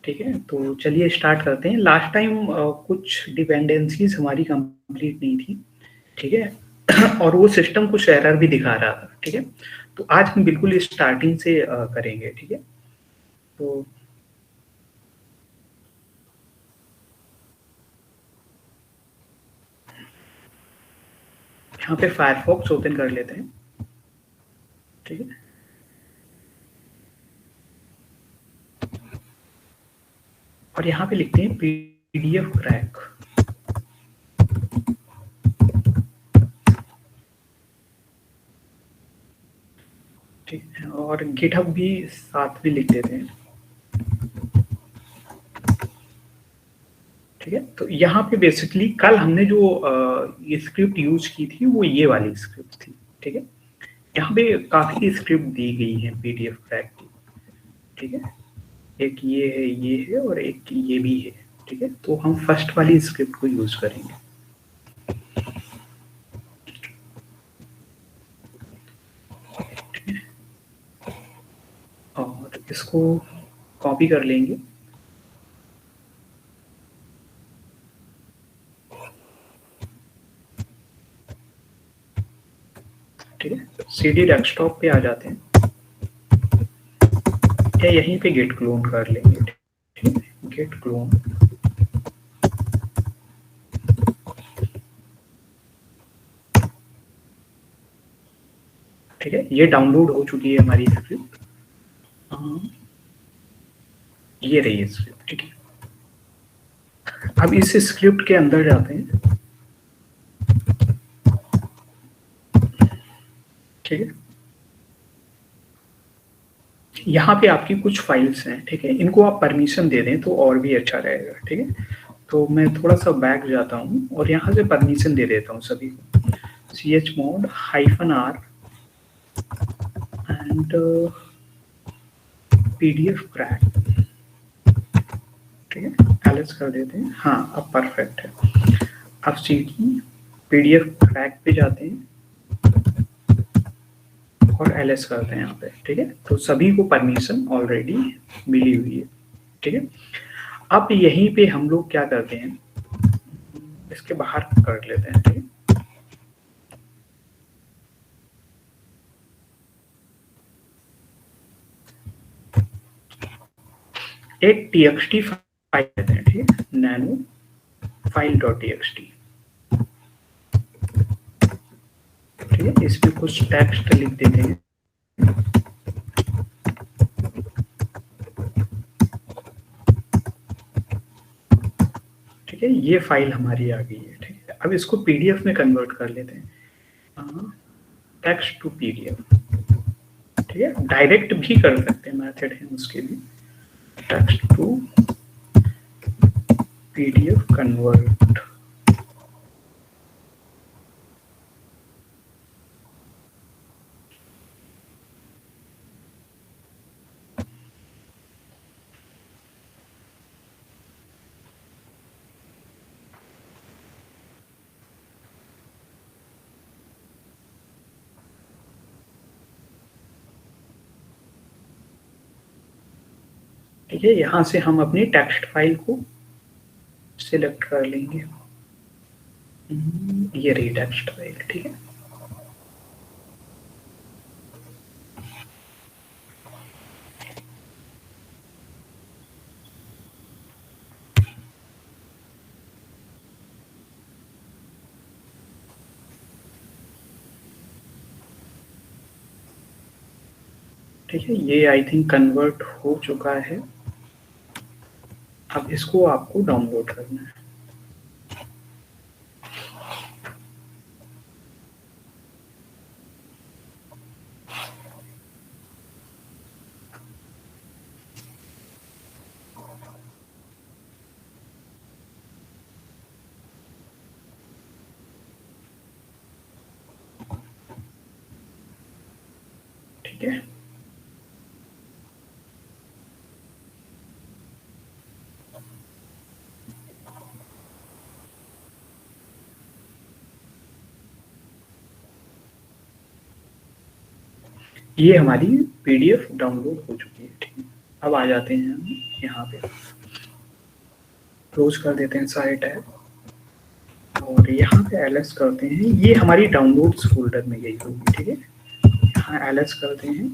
ठीक है, तो चलिए स्टार्ट करते हैं। लास्ट टाइम कुछ डिपेंडेंसीज हमारी कंप्लीट नहीं थी, ठीक है और वो सिस्टम कुछ एरर भी दिखा रहा था, ठीक है। तो आज हम बिल्कुल स्टार्टिंग से करेंगे, ठीक है। तो यहाँ पे फायरफॉक्स ओपन कर लेते हैं, ठीक है। और यहाँ पे लिखते हैं पीडीएफ क्रैक, ठीक है। और गिटहब भी साथ में लिख देते हैं, ठीक है। तो यहाँ पे बेसिकली कल हमने जो ये स्क्रिप्ट यूज की थी वो ये वाली स्क्रिप्ट थी, ठीक है। यहाँ पे काफी स्क्रिप्ट दी गई है पीडीएफ क्रैक की, ठीक है। एक ये है और एक ये भी है, ठीक है। तो हम फर्स्ट वाली स्क्रिप्ट को यूज करेंगे, ठीक है। और इसको कॉपी कर लेंगे, ठीक है। सीडी डेस्कटॉप पे आ जाते हैं या यहीं पे गेट क्लोन कर लेंगे, ठीक है। गेट क्लोन, ठीक है। ये डाउनलोड हो चुकी है हमारी स्क्रिप्ट, ये रही स्क्रिप्ट, ठीक है। अब इस स्क्रिप्ट के अंदर जाते हैं, ठीक है। यहाँ पे आपकी कुछ फाइल्स हैं, ठीक है। इनको आप परमिशन दे दें तो और भी अच्छा रहेगा, ठीक है। तो मैं थोड़ा सा बैक जाता हूँ और यहाँ से परमिशन दे देता हूँ सभी को, chmod -r and PDF crack, ठीक है। एलएस कर देते हैं, हाँ अब परफेक्ट है। अब सीडी पीडीएफ क्रैक पे जाते हैं और एलएस करते हैं यहाँ पे, ठीक है। तो सभी को परमिशन ऑलरेडी मिली हुई है, ठीक है। अब यहीं पे हम लोग क्या करते हैं, इसके बाहर कर लेते हैं, ठीक है। एक txt फाइल लेते हैं, ठीक है। नैनो फाइल .txt, ठीक है। इसमें कुछ टेक्स्ट लिख देते हैं, ठीक है। ये फाइल हमारी आ गई है, ठीक है। अब इसको पीडीएफ में कन्वर्ट कर लेते हैं, टेक्स्ट टू पीडीएफ, ठीक है। डायरेक्ट भी कर सकते हैं, मेथड है उसके लिए, टेक्स्ट टू पीडीएफ कन्वर्ट, ठीक है। यहां से हम अपनी टेक्स्ट फाइल को सिलेक्ट कर लेंगे, ये रही टेक्स्ट फाइल, ठीक है। ठीक है, ये आई थिंक कन्वर्ट हो चुका है। अब इसको आपको डाउनलोड करना है, ठीक है। ये हमारी पीडीएफ डाउनलोड हो चुकी है, ठीक है। अब आ जाते हैं हम यहाँ पे, क्लोज कर देते हैं सारे टैब और यहाँ पे ls करते हैं। ये हमारी डाउनलोड्स फोल्डर में गई होगी, ठीक है। यहाँ ls करते हैं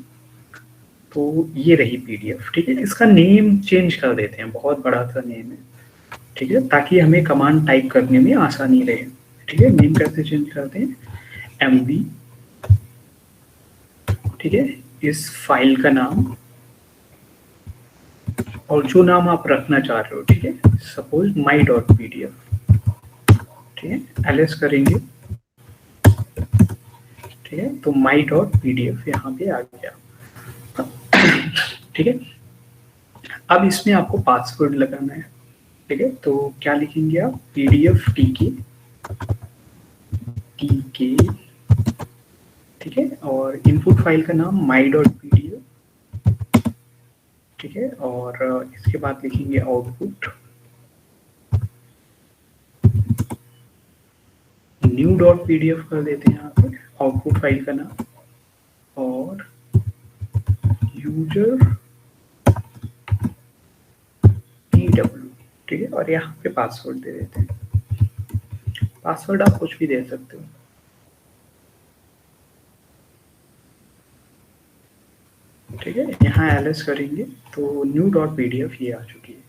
तो ये रही पीडीएफ, ठीक है। इसका नेम चेंज कर देते हैं, बहुत बड़ा सा नेम है, ठीक है, ताकि हमें कमांड टाइप करने में आसानी रहे, ठीक है। नेम कैसे चेंज करते हैं, mv, ठीक है, इस फाइल का नाम और जो नाम आप रखना चाह रहे हो, ठीक है, सपोज my.pdf, ठीक है, ls करेंगे, ठीक है, तो my.pdf यहाँ पे आ गया, ठीक है। अब इसमें आपको पासवर्ड लगाना है, ठीक है, तो क्या लिखेंगे आप, pdf tk, ठीक है, और इनपुट फाइल का नाम my.pdf, ठीक है, और इसके बाद लिखेंगे आउटपुट new.pdf कर देते हैं यहाँ पे आउटपुट फाइल का नाम, और यूजर pw, ठीक है, और यहाँ पे पासवर्ड दे देते हैं। पासवर्ड आप कुछ भी दे सकते हो, ठीक है। यहाँ ls करेंगे तो new.pdf ये आ चुकी है।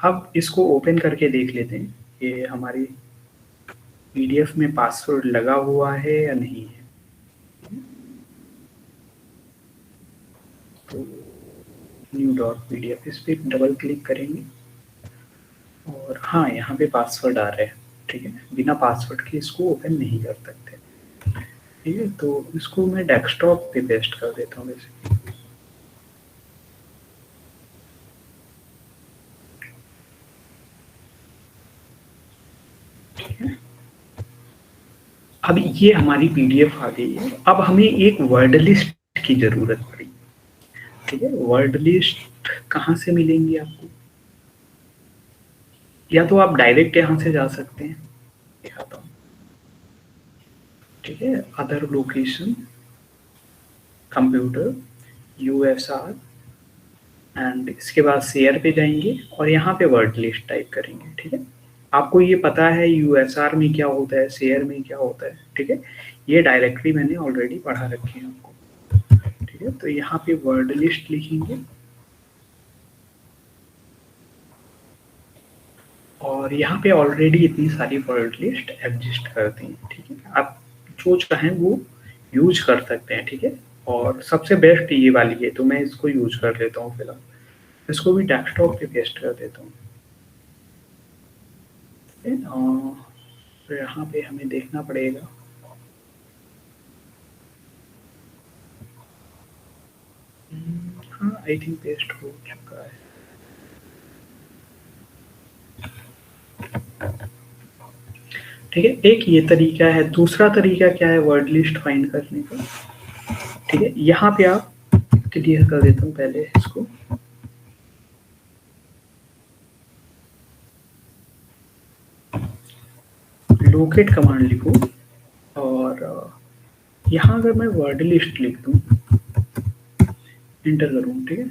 अब इसको ओपन करके देख लेते हैं ये हमारी पीडीएफ में पासवर्ड लगा हुआ है या नहीं है। तो new.pdf इस पर डबल क्लिक करेंगे और हाँ, यहाँ पे पासवर्ड आ रहा है, ठीक है। बिना पासवर्ड के इसको ओपन नहीं कर सकते, ठीक है। तो इसको मैं डेस्कटॉप पे पेस्ट कर देता हूँ वैसे, ठीक है। अब ये हमारी पीडीएफ आ गई है। अब हमें एक वर्ड लिस्ट की जरूरत पड़ी, ठीक है। वर्ड लिस्ट कहाँ से मिलेंगी आपको, या तो आप डायरेक्ट यहाँ से जा सकते हैं, दिखाता हूँ, ठीक है। Other location, computer, USR, and इसके बाद शेयर पे जाएंगे और यहाँ पे वर्ड लिस्ट टाइप करेंगे, ठीक है। आपको ये पता है यूएसआर में क्या होता है, शेयर में क्या होता है, ठीक है। ये डायरेक्टली मैंने ऑलरेडी पढ़ा रखी है आपको, ठीक है। तो यहाँ पे वर्ड लिस्ट लिखेंगे और यहाँ पे ऑलरेडी इतनी सारी वर्ड लिस्ट एग्जिस्ट करती हैं, ठीक है। आप जो चाहें वो यूज कर सकते हैं, ठीक है। और सबसे बेस्ट ये वाली है, तो मैं इसको यूज कर लेता हूँ फिलहाल। इसको भी डेस्कटॉप पे पेस्ट कर देता हूँ, तो यहाँ पे हमें देखना पड़ेगा, हाँ आई थिंक पेस्ट हो चुका है। ठीक है, एक ये तरीका है। दूसरा तरीका क्या है वर्ड लिस्ट फाइंड करने का, ठीक है। यहाँ पे आप क्लियर कर देता हूँ पहले इसको, लोकेट कमांड लिखो और यहाँ अगर मैं वर्ड लिस्ट लिख दूँ, इंटर करूँ, ठीक है,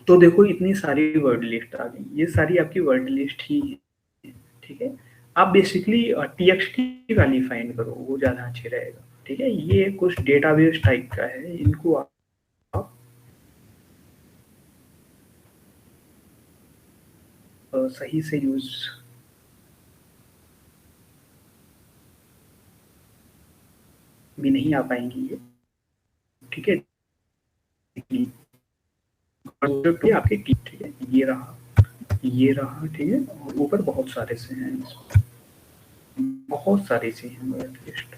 तो देखो इतनी सारी वर्ड लिस्ट आ गई। ये सारी आपकी वर्ड लिस्ट ही है, ठीक है। आप बेसिकली txt वाली फाइंड करो, वो ज़्यादा अच्छी रहेगा, ठीक है। ये कुछ डेटाबेस टाइप का है, इनको आप सही से यूज भी नहीं आ पाएंगी ये, ठीक है। आपके ठीक है, ये रहा, ठीक है। और ऊपर बहुत सारे से हैं, बहुत सारे से हैं वर्ड लिस्ट,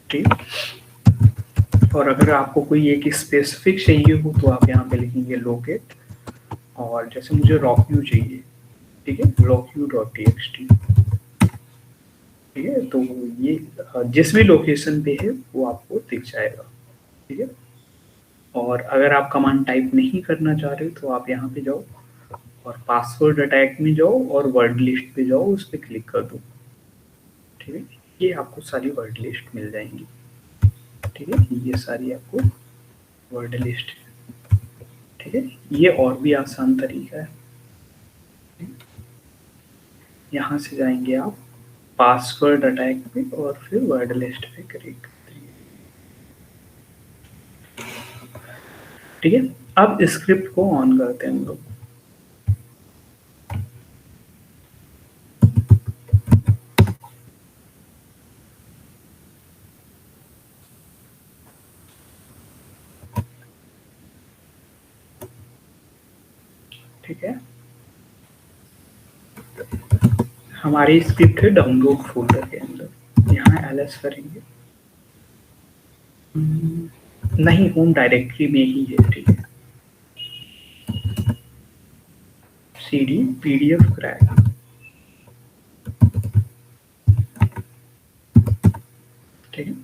ठीक। और अगर आपको कोई एक स्पेसिफिक चाहिए हो तो आप यहाँ पे लिखेंगे लोकेट, और जैसे मुझे रॉकयू चाहिए, ठीक है, rockyou.txt, ठीक है। तो ये जिस भी लोकेशन पे है वो आपको दिख जाएगा, ठीक है। और अगर आप कमांड टाइप नहीं करना चाह रहे तो आप यहाँ पे जाओ और पासवर्ड अटैक में जाओ और वर्ड लिस्ट पे जाओ, उस पर क्लिक कर दो, ठीक है। ये आपको सारी वर्ड लिस्ट मिल जाएंगी। ठीक है, ये सारी आपको वर्ड लिस्ट है। ठीक है, ये और भी आसान तरीका है। यहाँ से जाएंगे आप पासवर्ड अटैक पे और फिर वर्ड लिस्ट पे क्लिक करते हैं। ठीक है, अब स्क्रिप्ट को ऑन करते हैं हम लोग। ठीक है, हमारी स्क्रिप्ट है डाउनलोड फोल्डर के अंदर। यहाँ ls करेंगे, नहीं होम डायरेक्टरी में ही है। ठीक है, cd pdf क्रैक। ठीक है,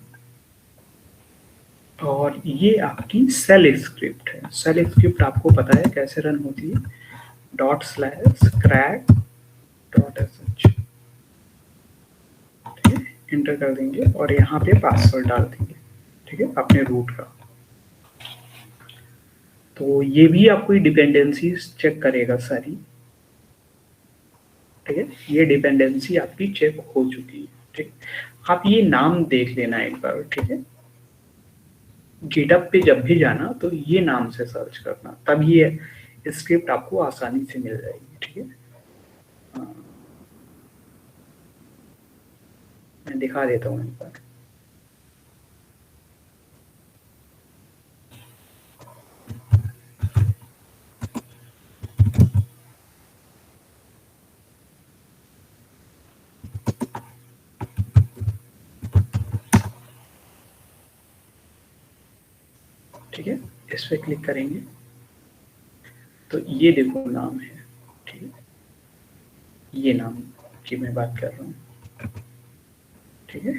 और ये आपकी सेल स्क्रिप्ट है। सेल स्क्रिप्ट आपको पता है कैसे रन होती है, ./crack.sh। ठीक है, इंटर कर देंगे और यहाँ पे पासवर्ड डाल देंगे। ठीक है, अपने रूट का। तो ये भी आपको डिपेंडेंसी चेक करेगा सारी। ठीक है, ये डिपेंडेंसी आपकी चेक हो चुकी है। ठीक, आप ये नाम देख लेना एक बार। ठीक है, गिटहब पे जब भी जाना तो ये नाम से सर्च करना, तब ये स्क्रिप्ट आपको आसानी से मिल जाएगी। ठीक है, मैं दिखा देता हूँ एक बार। ठीक है, इस पे क्लिक करेंगे तो ये देखो नाम है। ठीक है, ये नाम की मैं बात कर रहा हूँ। ठीक है,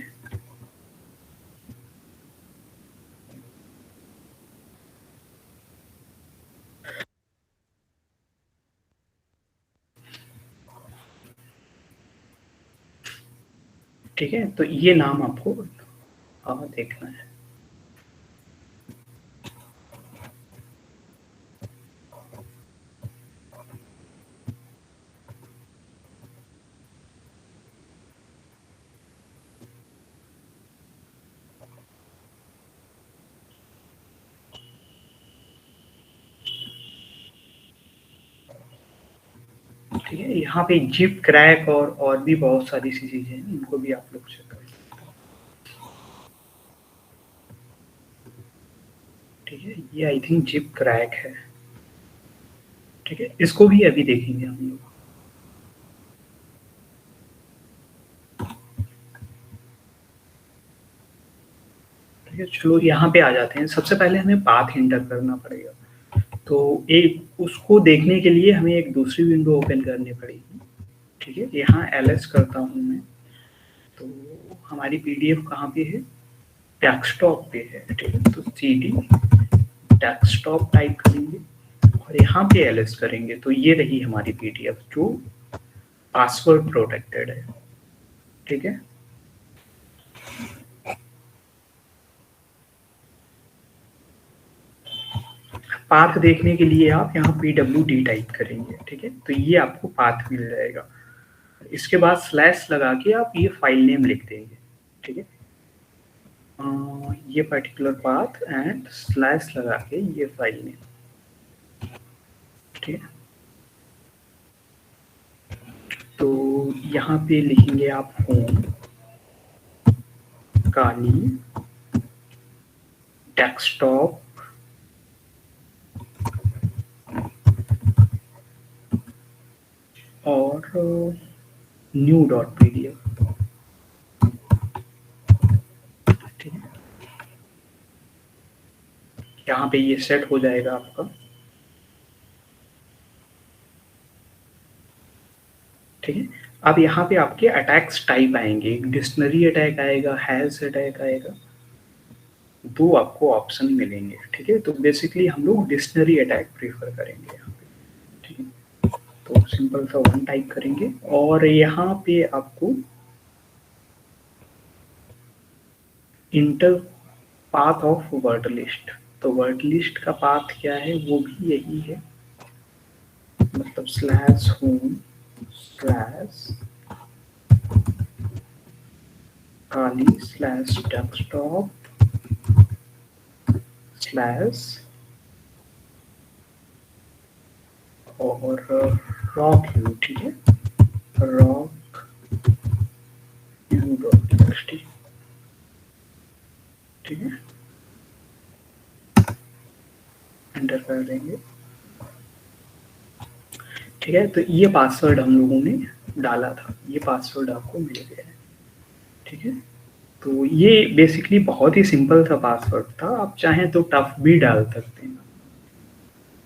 ठीक है, तो ये नाम आपको देखना है। ठीक है, यहाँ पे जिप क्रैक और भी बहुत सारी सी चीजें हैं, इनको भी आप लोग चेक कर सकते हो। ठीक है, ये आई थिंक जिप क्रैक है। ठीक है, इसको भी अभी देखेंगे हम लोग। ठीक है, चलो यहाँ पे आ जाते हैं। सबसे पहले हमें पाथ एंटर करना पड़ेगा। तो एक उसको देखने के लिए हमें एक दूसरी विंडो ओपन करनी पड़ेगी। ठीक है, यहाँ ls करता हूँ मैं। तो हमारी पीडीएफ कहाँ पे है, डेस्कटॉप पे है। ठीक है, तो cd डेस्कटॉप टाइप करेंगे और यहाँ पे ls करेंगे तो ये रही हमारी पीडीएफ जो पासवर्ड प्रोटेक्टेड है। ठीक है, पाथ देखने के लिए आप यहाँ pwd टाइप करेंगे। ठीक है, तो ये आपको पाथ मिल जाएगा। इसके बाद स्लैश लगा के आप ये फाइल नेम लिख देंगे। ठीक है, ये पर्टिकुलर पाथ एंड स्लैश लगा के ये फाइल नेम। ठीक है, तो यहाँ पे लिखेंगे आप होम काली डेस्कटॉप और new.pdf। ठीक है, यहाँ पे ये सेट हो जाएगा आपका। ठीक है, अब यहाँ पे आपके अटैक्स टाइप आएंगे, डिक्शनरी अटैक आएगा, हैश अटैक आएगा, दो आपको ऑप्शन मिलेंगे। ठीक है, तो बेसिकली हम लोग डिक्शनरी अटैक प्रीफर करेंगे यहाँ पे। ठीक है, तो सिंपल सा 1 टाइप करेंगे और यहाँ पे आपको inter path of word list. तो वर्ड लिस्ट का पाथ क्या है, वो भी यही है, मतलब स्लैश होम स्लैश काली स्लैश डेस्कटॉप स्लैश और रॉक यू, ठीक है, रॉक यू डॉट टीएक्सटी, ठीक है, एंटर कर देंगे। ठीक है, तो ये पासवर्ड हम लोगों ने डाला था, ये पासवर्ड आपको मिल गया है। ठीक है, तो ये बेसिकली बहुत ही सिंपल सा पासवर्ड था, आप चाहें तो टफ भी डाल सकते हैं।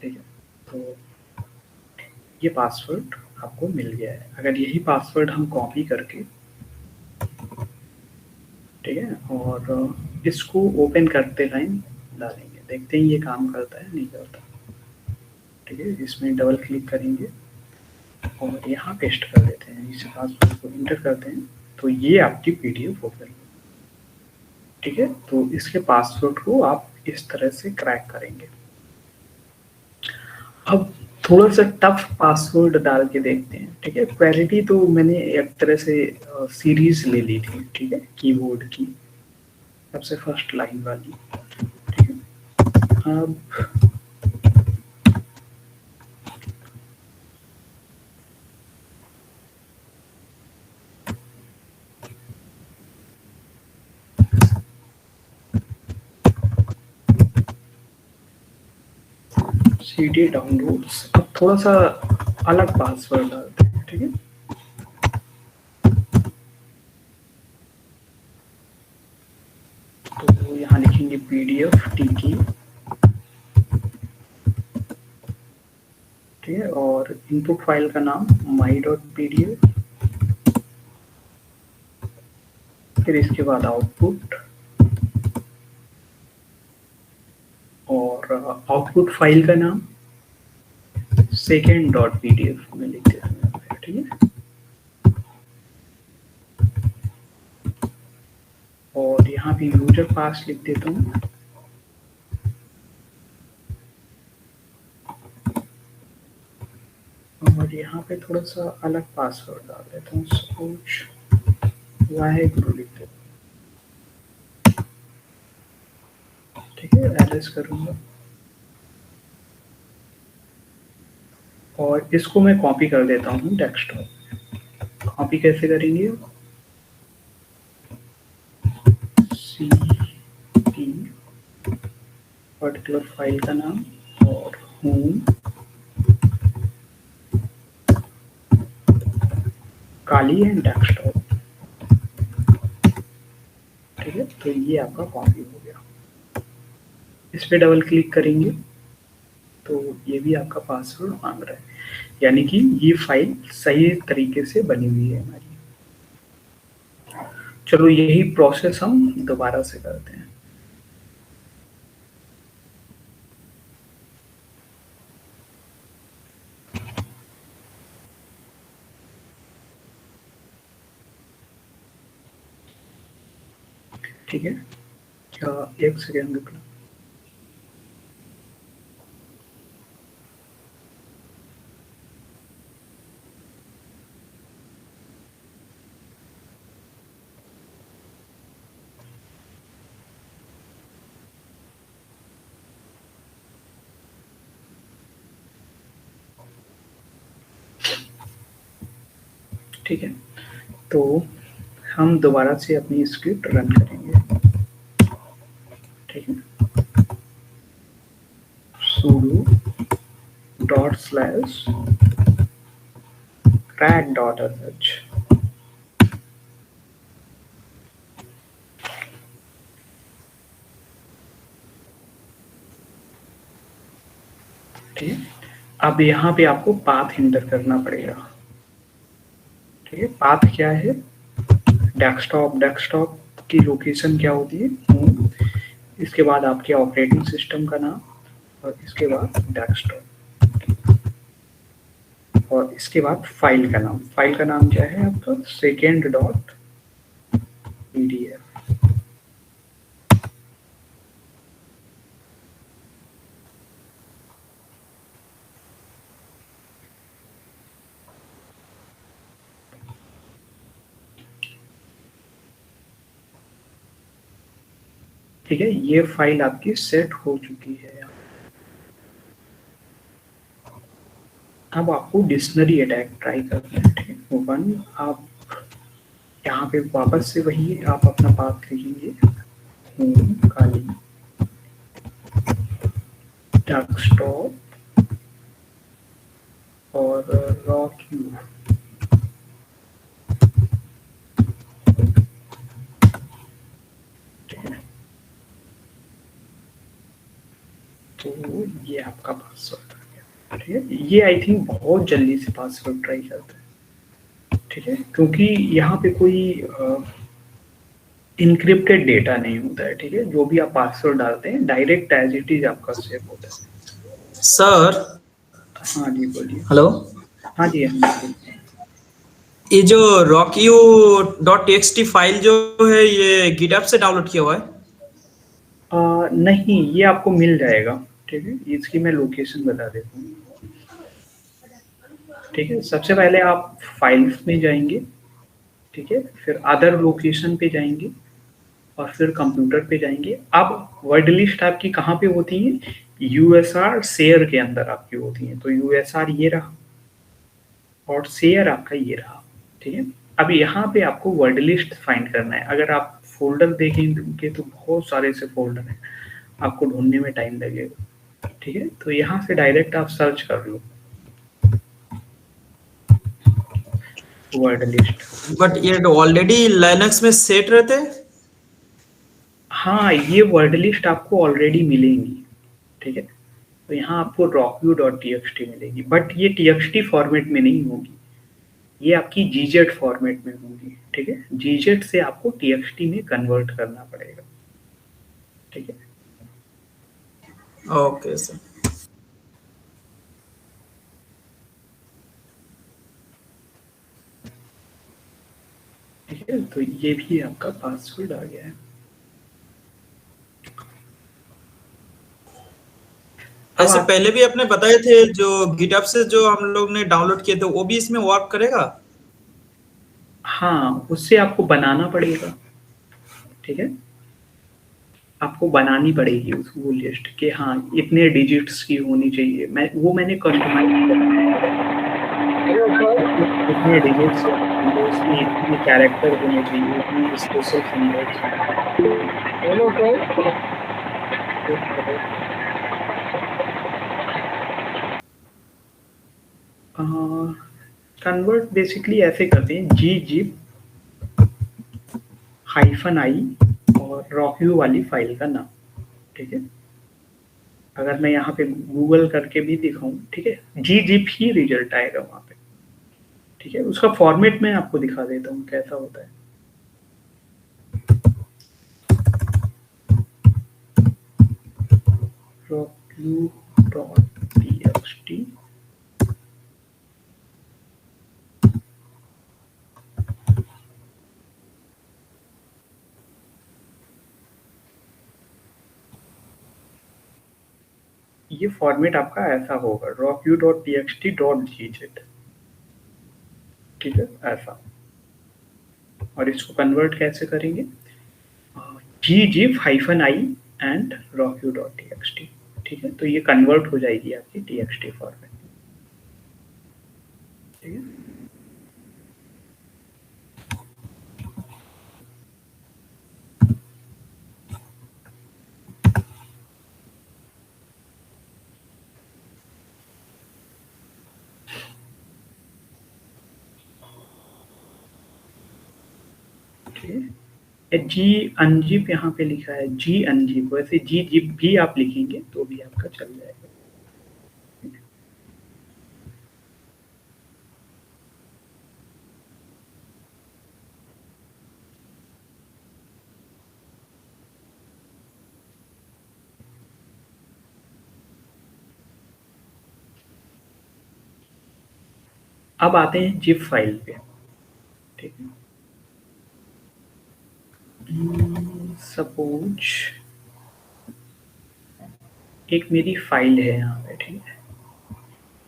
ठीक है, तो ये पासवर्ड आपको मिल गया है। अगर यही पासवर्ड हम कॉपी करके, ठीक है, और इसको ओपन करते टाइम डालेंगे, देखते हैं ये काम करता है नहीं करता। ठीक है, इसमें डबल क्लिक करेंगे और यहाँ पेस्ट कर देते हैं, इस पासवर्ड को इंटर करते हैं, तो ये आपकी पीडीएफ हो गई। ठीक है, तो इसके पासवर्ड को आप इस तरह से क्रैक करेंगे। अब थोड़ा सा टफ पासवर्ड डाल के देखते हैं। ठीक है, क्वालिटी तो मैंने एक तरह से सीरीज ले ली थी, ठीक है, कीबोर्ड की सबसे फर्स्ट लाइन वाली। ठीक है, अब सीडी डाउनलोड्स, अब थोड़ा सा अलग पासवर्ड डालते हैं। ठीक है, तो यहाँ लिखेंगे पीडीएफ टीकी, ठीक है, और इनपुट फाइल का नाम my.pdf, फिर इसके बाद आउटपुट, और आउटपुट फाइल का नाम second.pdf में लिख देते हैं। ठीक है, और यहाँ पे यूजर पास लिख देता हूँ, और यहाँ पे थोड़ा सा अलग पासवर्ड डाल देता हूँ, सपोज वाहेगुरु लिख देता हूँ। ठीक है, एड्रेस करूँगा और इसको मैं कॉपी कर देता हूँ डेस्कटॉप। कॉपी कैसे करेंगे, सी टी पर्टिकुलर फाइल का नाम और होम काली एंड डेस्कटॉप। ठीक है, तो ये आपका कॉपी हो गया। इस पे डबल क्लिक करेंगे तो ये भी आपका पासवर्ड मांग रहा है, यानी कि ये फाइल सही तरीके से बनी हुई है हमारी। चलो यही प्रोसेस हम दोबारा से करते हैं। ठीक है, क्या एक सेकेंड रुकना। ठीक है, तो हम दोबारा से अपनी स्क्रिप्ट रन करेंगे। ठीक है, sudo ./crack.sh। ठीक है, अब यहाँ पे आपको पाथ एंटर करना पड़ेगा। ठीक है, पाथ क्या है, डेस्कटॉप, डेस्कटॉप की लोकेशन क्या होती है, होम, इसके बाद आपके ऑपरेटिंग सिस्टम का नाम, और इसके बाद डेस्कटॉप, और इसके बाद फाइल का नाम। फाइल का नाम क्या है आपका, second.pdf। ठीक है, ये फाइल आपकी सेट हो चुकी है। अब आपको डिक्शनरी अटैक ट्राई करना है। ठीक है, वन आप यहाँ पे वापस से वही आप अपना पाथ लिखेंगे, होम काली डेस्कटॉप और रॉक यू। तो ये आपका पासवर्ड आ गया। ठीक है, ये आई थिंक बहुत जल्दी से पासवर्ड ट्राई करता है। ठीक है, क्योंकि यहाँ पे कोई इनक्रिप्टेड डेटा नहीं होता है। ठीक है, जो भी आप पासवर्ड डालते हैं डायरेक्ट एज इट इज आपका सेव होता है। सर। हाँ जी बोलिए। हेलो। हाँ जी, हाँ जी। ये जो rockyou.txt फाइल जो है ये गिटहब से डाउनलोड किया हुआ है? नहीं, ये आपको मिल जाएगा। ठीक है, इसकी मैं लोकेशन बता देता हूँ। ठीक है, सबसे पहले आप फाइल्स में जाएंगे। ठीक है, फिर अदर लोकेशन पे जाएंगे और फिर कंप्यूटर पे जाएंगे। अब वर्ड लिस्ट आपकी कहाँ पे होती है? यूएसआर शेयर के अंदर आपकी होती है। तो यूएसआर ये रहा और शेयर आपका ये रहा। ठीक है, अब यहाँ पे आपको वर्ड लिस्ट फाइंड करना है। अगर आप फोल्डर देखेंगे तो बहुत सारे से फोल्डर हैं, आपको ढूंढने में टाइम लगेगा। ठीक है, तो यहाँ से डायरेक्ट आप सर्च कर लो वर्ड लिस्ट। बट ये ऑलरेडी लाइनक्स में सेट रहते हैं। हाँ, ये वर्ड लिस्ट आपको ऑलरेडी मिलेंगी। ठीक है, तो यहाँ आपको rockyou.txt मिलेगी, बट ये txt फॉर्मेट में नहीं होगी, ये आपकी gz फॉर्मेट में होगी। ठीक है, gz से आपको txt में कन्वर्ट करना पड़ेगा। ठीक है, ओके सर। ठीक है, तो ये भी आपका पासवर्ड आ गया है। ऐसे पहले भी अपने बताए थे जो गिटहब से जो हम लोग ने डाउनलोड किए थे वो भी इसमें वर्क करेगा? हाँ, उससे आपको बनाना पड़ेगा। ठीक है, आपको बनानी पड़ेगी उस वो लिस्ट के, हाँ इतने डिजिट्स की होनी चाहिए। मैंने कस्टमाइज इतने डिजिट्स उसमें इतने कैरेक्टर होने चाहिए, इतने स्पेशल सिंबल्स। कन्वर्ट बेसिकली ऐसे करते हैं, gzip-i और rockyou वाली फाइल का नाम। ठीक है, अगर मैं यहाँ पे गूगल करके भी दिखाऊं, ठीक है, gzip ही रिजल्ट आएगा वहां पे। ठीक है, उसका फॉर्मेट मैं आपको दिखा देता हूँ कैसा होता है। rockyou.txt ये फॉर्मेट आपका ऐसा होगा, rockyou.txt.gz। ठीक है, ऐसा। और इसको कन्वर्ट कैसे करेंगे? gzip-i and rockyou.txt। ठीक है, तो ये कन्वर्ट हो जाएगी आपकी txt फॉर्मेट। ठीक है, जी अनजिप यहाँ पे लिखा है, जी अनजिप, वैसे जी जिप भी आप लिखेंगे तो भी आपका चल जाएगा। अब आते हैं जिप फाइल पे। ठीक है, सपोज एक मेरी फाइल है यहाँ पे। ठीक है,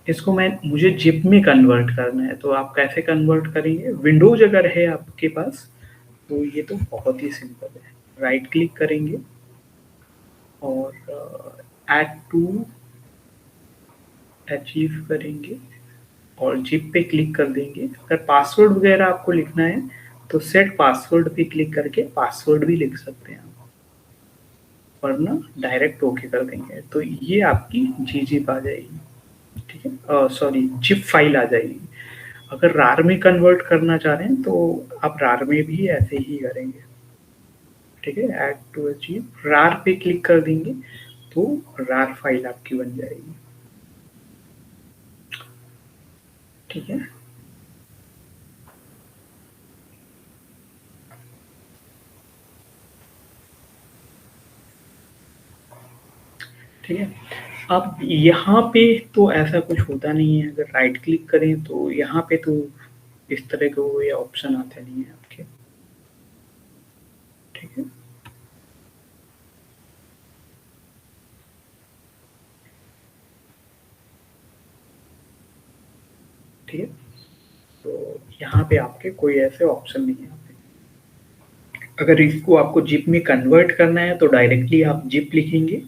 इसको मुझे जिप में कन्वर्ट करना है, तो आप कैसे कन्वर्ट करेंगे? विंडोज अगर है आपके पास तो ये तो बहुत ही सिंपल है। राइट क्लिक करेंगे और ऐड टू अचीव करेंगे और जिप पे क्लिक कर देंगे। अगर पासवर्ड वगैरह आपको लिखना है तो सेट पासवर्ड पे क्लिक करके पासवर्ड भी लिख सकते हैं आप, वरना डायरेक्ट ओके कर देंगे तो ये आपकी जीजिप आ जाएगी। ठीक है, सॉरी जिप फाइल आ जाएगी। अगर रार में कन्वर्ट करना चाह रहे हैं तो आप रार में भी ऐसे ही करेंगे। ठीक है, ऐड टू अचीव रार पे क्लिक कर देंगे तो रार फाइल आपकी बन जाएगी। ठीक है, ठीक है। अब यहाँ पे तो ऐसा कुछ होता नहीं है, अगर राइट क्लिक करें तो यहाँ पे तो इस तरह के कोई ऑप्शन आते नहीं है आपके। ठीक है, ठीक है। तो यहाँ पे आपके कोई ऐसे ऑप्शन नहीं है। अगर इसको आपको जिप में कन्वर्ट करना है तो डायरेक्टली आप जिप लिखेंगे,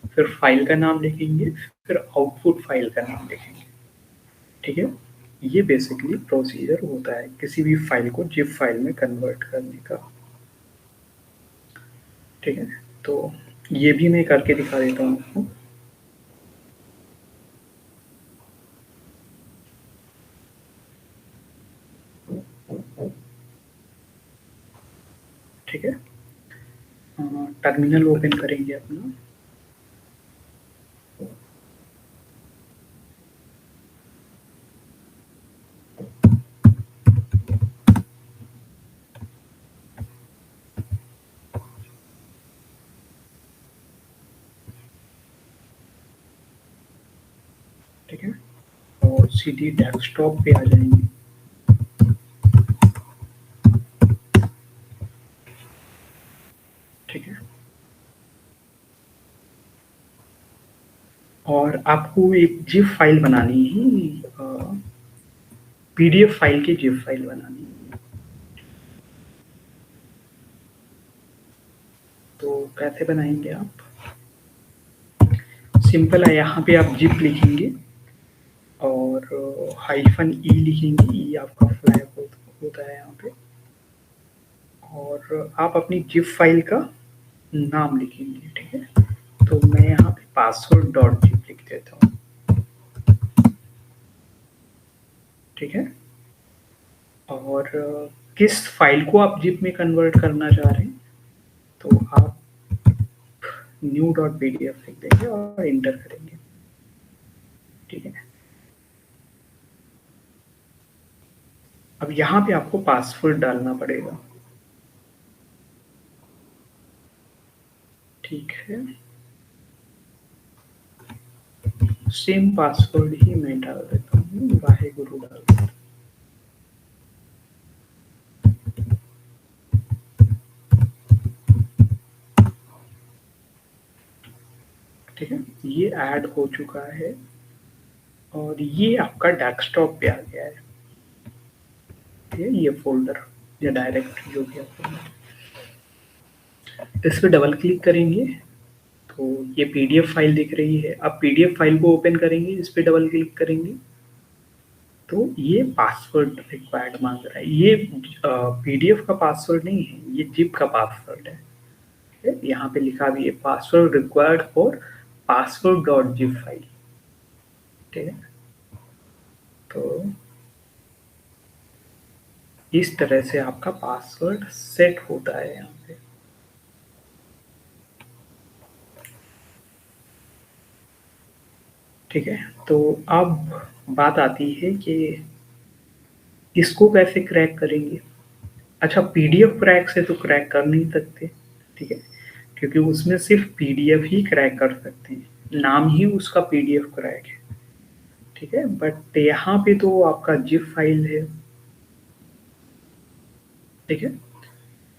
फिर फाइल का नाम लिखेंगे, फिर आउटपुट फाइल का नाम लिखेंगे। ठीक है, ये बेसिकली प्रोसीजर होता है किसी भी फाइल को जिप फाइल में कन्वर्ट करने का। ठीक है, तो ये भी मैं करके दिखा देता हूँ आपको। ठीक है, टर्मिनल ओपन करेंगे अपना। ठीक है, और सीधी डेस्कटॉप पे आ जाएंगे। ठीक है, और आपको एक जिप फाइल बनानी है, पीडीएफ फाइल की जिप फाइल बनानी है। तो कैसे बनाएंगे आप? सिंपल है, यहाँ पे आप जिप लिखेंगे और हाइफन ई लिखेंगे, ई आपका फ्लैग होता है यहाँ पे, और आप अपनी जिप फाइल का नाम लिखेंगे। ठीक है, तो मैं यहाँ पे पासवर्ड डॉट जिप लिख देता हूँ। ठीक है, और किस फाइल को आप जिप में कन्वर्ट करना चाह रहे हैं तो आप न्यू डॉट पीडीएफ लिख देंगे और इंटर करेंगे। ठीक है, अब यहाँ पे आपको पासवर्ड डालना पड़ेगा। ठीक है, सेम पासवर्ड ही मैं डाल देता हूँ, वाहे गुरु डाल देता हूँ। ठीक है, ये ऐड हो चुका है और ये आपका डेस्कटॉप पे आ गया है। ठीक है, ये फोल्डर या डायरेक्ट जो भी आपको, इस पे डबल क्लिक करेंगे तो ये पीडीएफ फाइल दिख रही है। अब पीडीएफ फाइल को ओपन करेंगे, इस पे डबल क्लिक करेंगे तो ये पासवर्ड रिक्वायर्ड मांग रहा है। ये पीडीएफ का पासवर्ड नहीं है, ये जिप का पासवर्ड है। यहाँ पे लिखा भी है password required for password dot zip file. ठीक है, तो इस तरह से आपका पासवर्ड सेट होता है यहाँ पे। ठीक है, तो अब बात आती है कि इसको कैसे क्रैक करेंगे। अच्छा, पीडीएफ क्रैक से तो क्रैक कर नहीं सकते। ठीक है, क्योंकि उसमें सिर्फ पीडीएफ ही क्रैक कर सकते हैं, नाम ही उसका पीडीएफ क्रैक है। ठीक है, बट यहाँ पे तो आपका जिप फाइल है। ठीक है,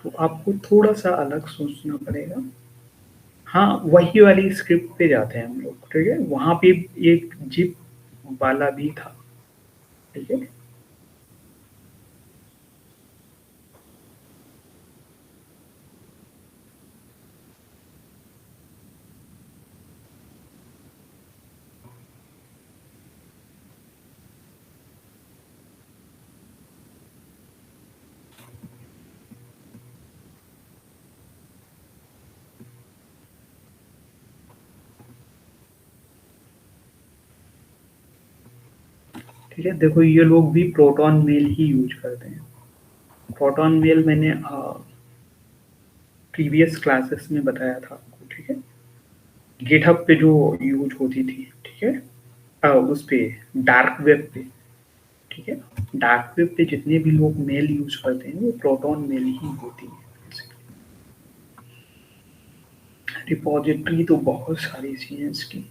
तो आपको थोड़ा सा अलग सोचना पड़ेगा। हाँ, वही वाली स्क्रिप्ट पे जाते हैं हम लोग। ठीक है, वहां पे एक जिप वाला भी था। ठीक है, ठीक है, देखो ये लोग भी प्रोटॉन मेल ही यूज करते हैं। प्रोटॉन मेल मैंने प्रीवियस क्लासेस में बताया था आपको, ठीक है, गिटहब पे जो यूज होती थी, ठीक है, उस पे डार्क वेब पे, ठीक है, डार्क वेब पे जितने भी लोग मेल यूज करते हैं वो प्रोटॉन मेल ही होती है। रिपॉजिटरी तो बहुत सारी सी हैं इसकी।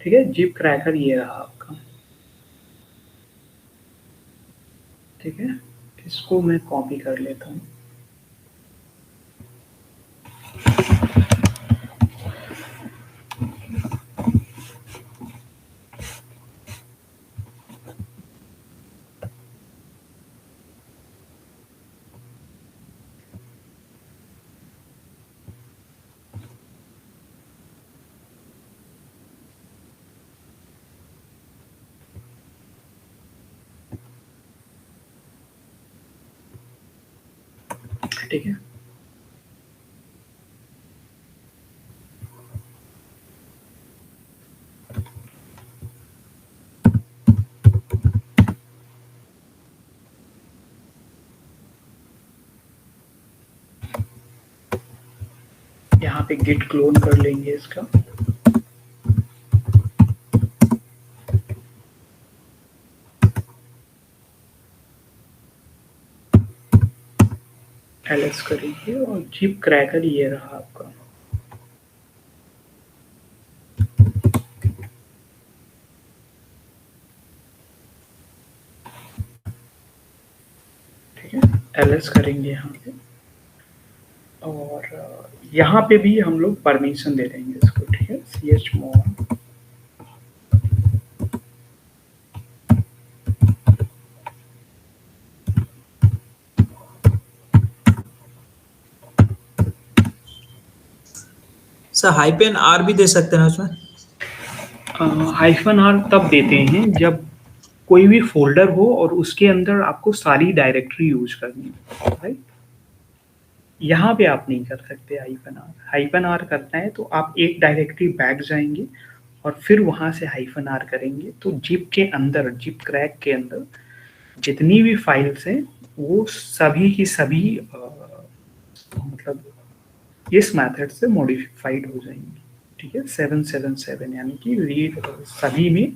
ठीक है, जिप क्रैकर ये रहा आपका। ठीक है, इसको मैं कॉपी कर लेता हूँ। ठीक है, यहाँ पे गिट क्लोन कर लेंगे इसका। एलएस करेंगे और जिप क्रैकर ये रहा आपका। ठीक है, एलएस करेंगे यहाँ पे और यहाँ पे भी हम लोग परमिशन दे देंगे इसको। ठीक है, chmod सर हाइपेन आर भी दे सकते हैं उसमें? हाइफन आर तब देते हैं जब कोई भी फोल्डर हो और उसके अंदर आपको सारी डायरेक्टरी यूज करनी है, राइट। यहाँ पे आप नहीं कर सकते हाइफन आर। हाइफन आर करना है तो आप एक डायरेक्टरी बैक जाएंगे और फिर वहां से हाइफन आर करेंगे तो जिप के अंदर, जिप क्रैक के अंदर जितनी भी फाइल्स हैं वो सभी की सभी मतलब इस मेथड से मॉडिफाइड हो जाएंगी। ठीक है, 777 यानी कि रीड सभी में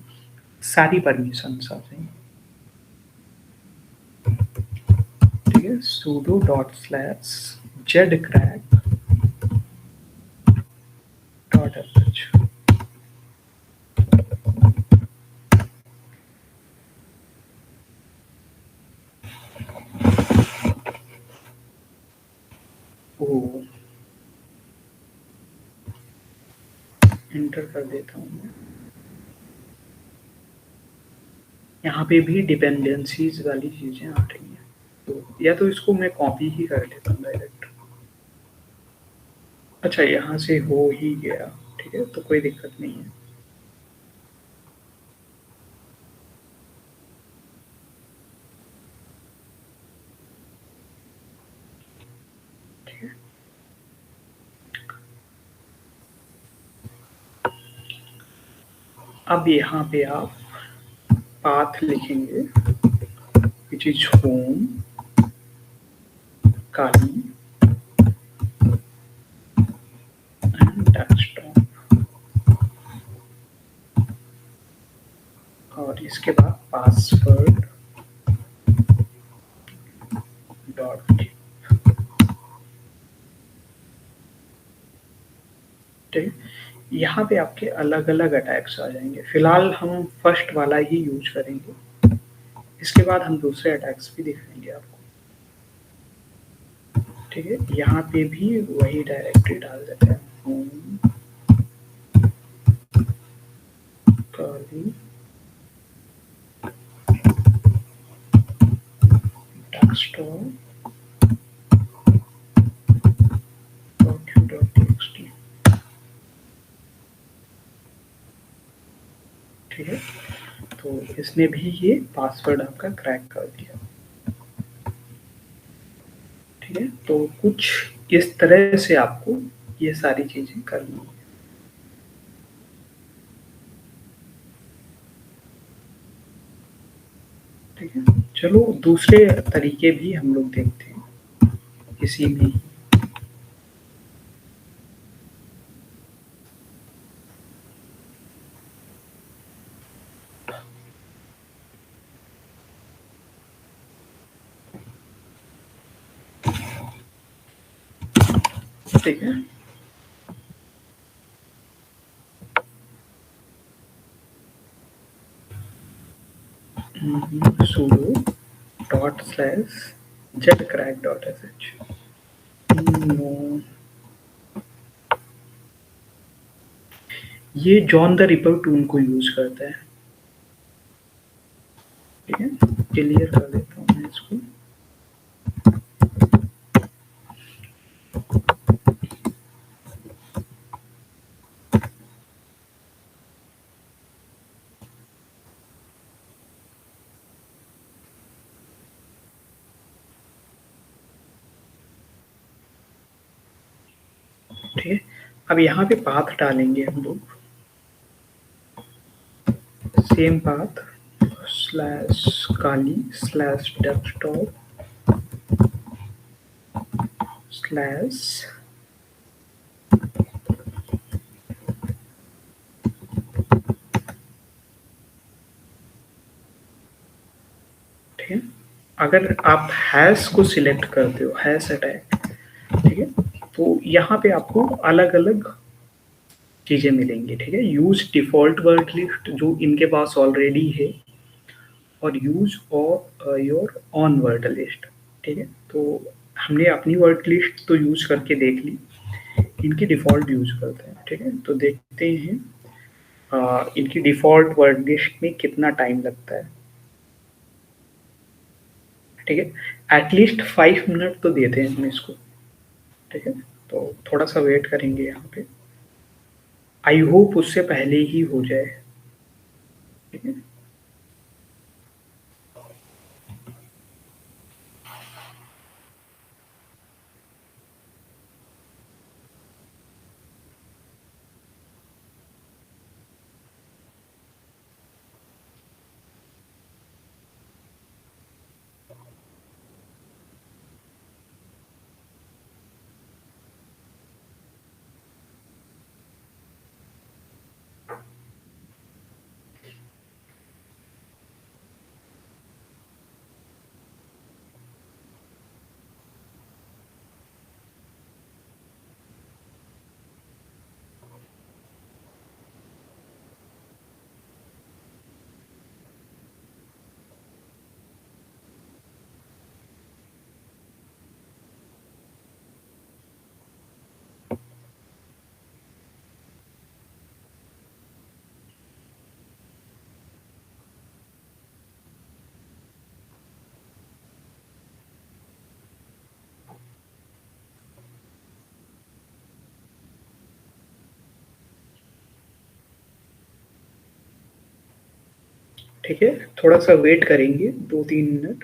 सारी परमिशन आ जाएंगी। ठीक है, sudo ./zcrack .sh एंटर कर देता हूँ मैं। यहाँ पे भी डिपेंडेंसीज वाली चीजें आ रही हैं, तो या तो इसको मैं कॉपी ही कर लेता हूँ डायरेक्ट। अच्छा, यहाँ से हो ही गया। ठीक है, तो कोई दिक्कत नहीं है। ठीक है, अब यहाँ पे आप पाथ लिखेंगे which is home Kali and desktop, और इसके बाद पासवर्ड डॉट। ठीक, यहाँ पे आपके अलग अलग अटैक्स आ जाएंगे। फिलहाल हम फर्स्ट वाला ही यूज करेंगे, इसके बाद हम दूसरे अटैक्स भी दिखाएंगे आपको। ठीक है, यहाँ पे भी वही डायरेक्टरी डाल देते हैं, होम काली desktop rockio.txt, ठीक है। तो इसने भी ये पासवर्ड आपका क्रैक कर दिया, ठीक है। तो कुछ इस तरह से आपको ये सारी चीजें करनी है, ठीक है। चलो दूसरे तरीके भी हम लोग देखते हैं किसी भी, ठीक है। sudo ./zcrack.sh, नो, ये जॉन द रिपर टूल को यूज करता है, ठीक है। क्लियर कर देता हूँ मैं इसको, ठीक है। अब यहाँ पे पाथ डालेंगे हम लोग, सेम पाथ /kali/desktop/ ठीक है। अगर आप हैश को सिलेक्ट करते हो, हैश अटैक, ठीक है, तो यहाँ पे आपको अलग अलग चीजें मिलेंगी, ठीक है। यूज डिफॉल्ट वर्ड लिस्ट जो इनके पास ऑलरेडी है, और यूज और योर ऑन वर्ड लिस्ट, ठीक है। तो हमने अपनी वर्ड लिस्ट तो यूज करके देख ली, इनकी डिफॉल्ट यूज करते हैं, ठीक है। तो देखते हैं इनकी डिफॉल्ट वर्ड लिस्ट में कितना टाइम लगता है, ठीक है। एटलीस्ट 5 मिनट तो देते हैं हम इसको, ठीक है। तो थोड़ा सा वेट करेंगे यहाँ पे, आई होप उससे पहले ही हो जाए, ठीक है। ठीक है, थोड़ा सा वेट करेंगे 2-3 मिनट।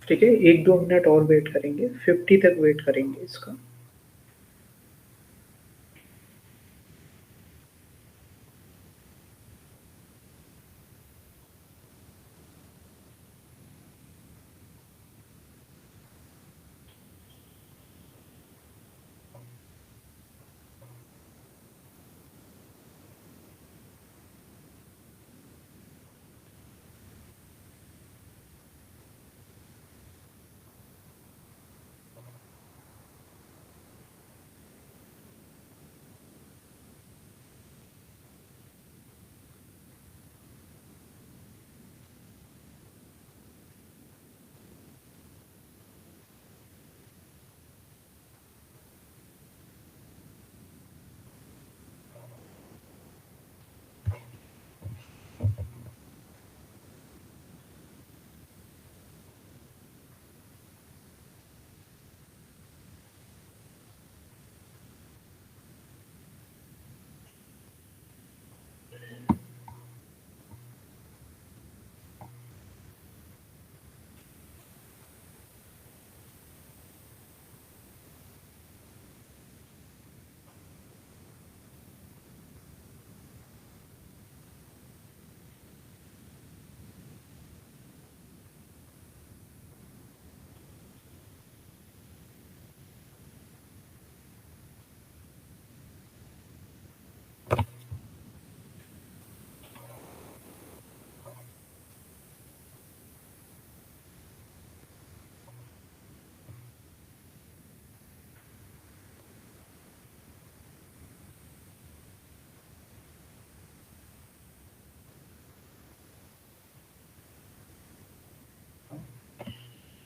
ठीक है, 1-2 मिनट और वेट करेंगे, 50 तक वेट करेंगे इसका।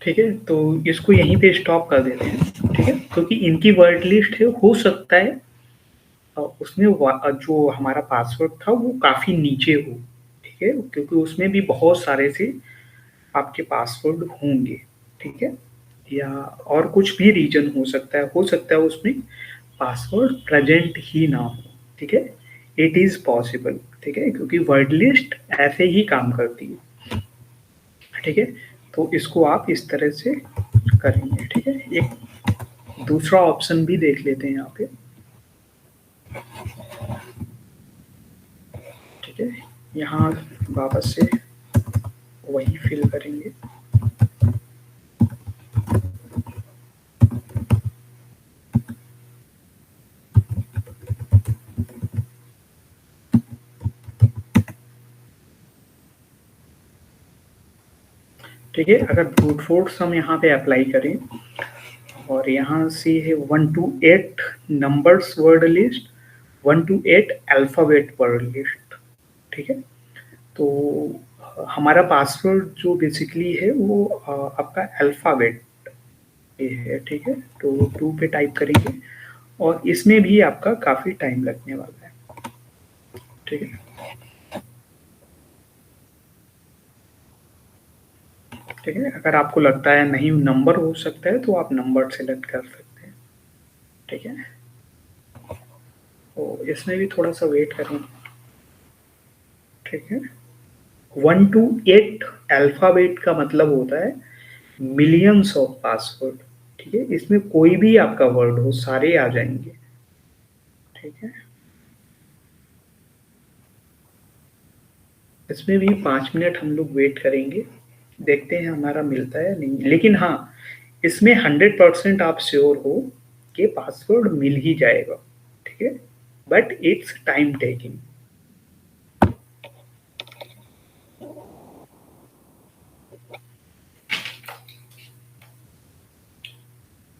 ठीक है, तो इसको यहीं पे स्टॉप कर देते हैं। ठीक है, क्योंकि इनकी वर्ड लिस्ट है, हो सकता है उसमें जो हमारा पासवर्ड था वो काफी नीचे हो। ठीक है, क्योंकि उसमें भी बहुत सारे से आपके पासवर्ड होंगे। ठीक है, या और कुछ भी रीजन हो सकता है उसमें पासवर्ड प्रेजेंट ही ना हो। ठीक है, इट इज पॉसिबल। ठीक है, क्योंकि वर्ड लिस्ट ऐसे ही काम करती है। ठीक है, तो इसको आप इस तरह से करेंगे। ठीक है, एक दूसरा ऑप्शन भी देख लेते हैं यहाँ पे। ठीक है, यहाँ वापस से वही फिल करेंगे। ठीक है, अगर ब्रूट फोर्स हम यहाँ पे अप्लाई करें और यहाँ से है 1 to 8 numbers word list, 1 to 8 alphabet word list. ठीक है, तो हमारा पासवर्ड जो बेसिकली है वो आपका अल्फाबेट पे है। ठीक है, तो 2 पे टाइप करेंगे और इसमें भी आपका काफी टाइम लगने वाला है। ठीक है, ठीक है, अगर आपको लगता है नहीं नंबर हो सकता है तो आप नंबर सेलेक्ट कर सकते हैं। ठीक है, तो इसमें भी थोड़ा सा वेट करेंगे। ठीक है, 1 to 8 अल्फाबेट का मतलब होता है मिलियंस ऑफ पासवर्ड। ठीक है, इसमें कोई भी आपका वर्ड हो सारे आ जाएंगे। ठीक है, इसमें भी 5 मिनट हम लोग वेट करेंगे, देखते हैं हमारा मिलता है नहीं। लेकिन हाँ, इसमें 100% आप श्योर हो कि पासवर्ड मिल ही जाएगा। ठीक है, बट इट्स टाइम टेकिंग।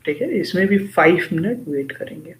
ठीक है, इसमें भी 5 मिनट वेट करेंगे।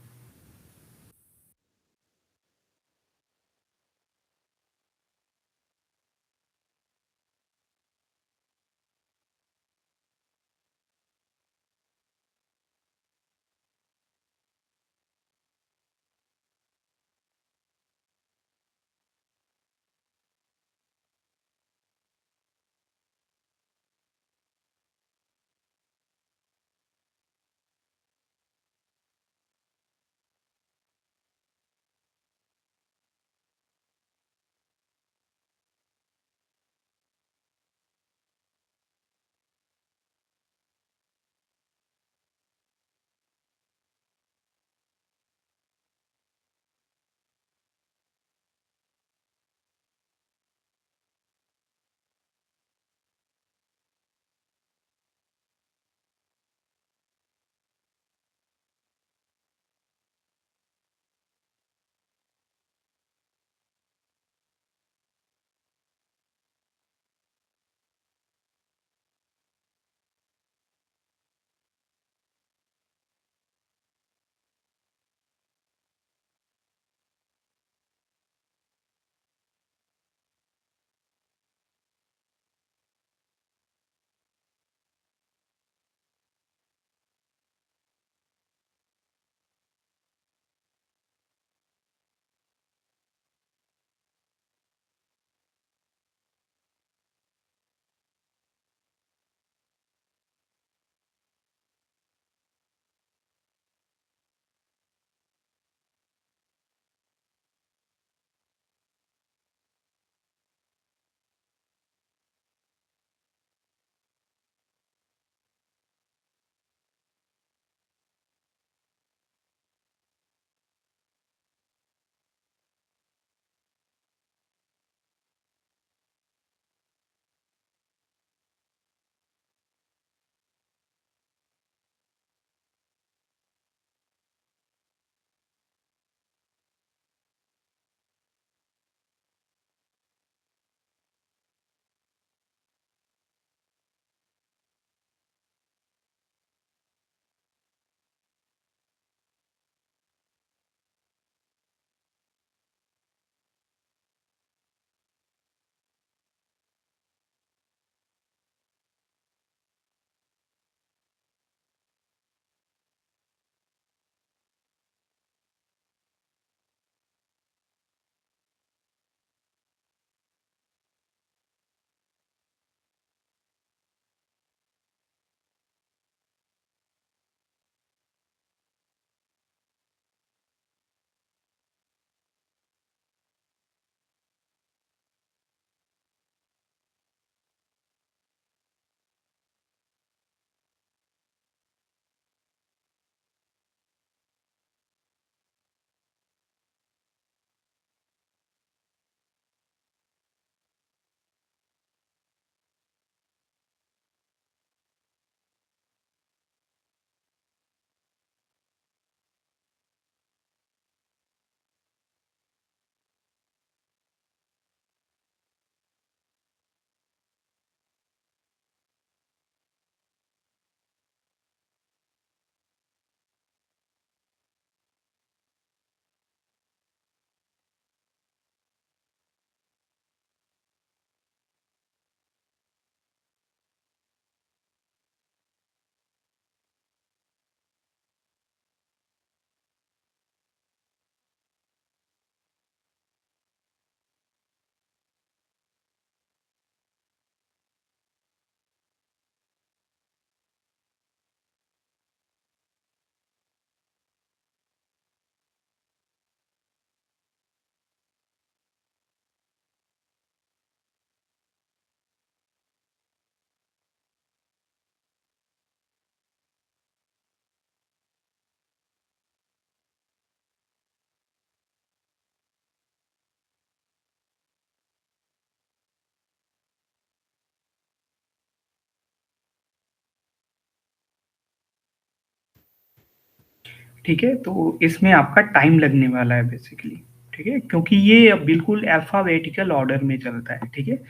ठीक है, तो इसमें आपका टाइम लगने वाला है बेसिकली, ठीक है, क्योंकि ये बिल्कुल अल्फाबेटिकल ऑर्डर में चलता है, ठीक है।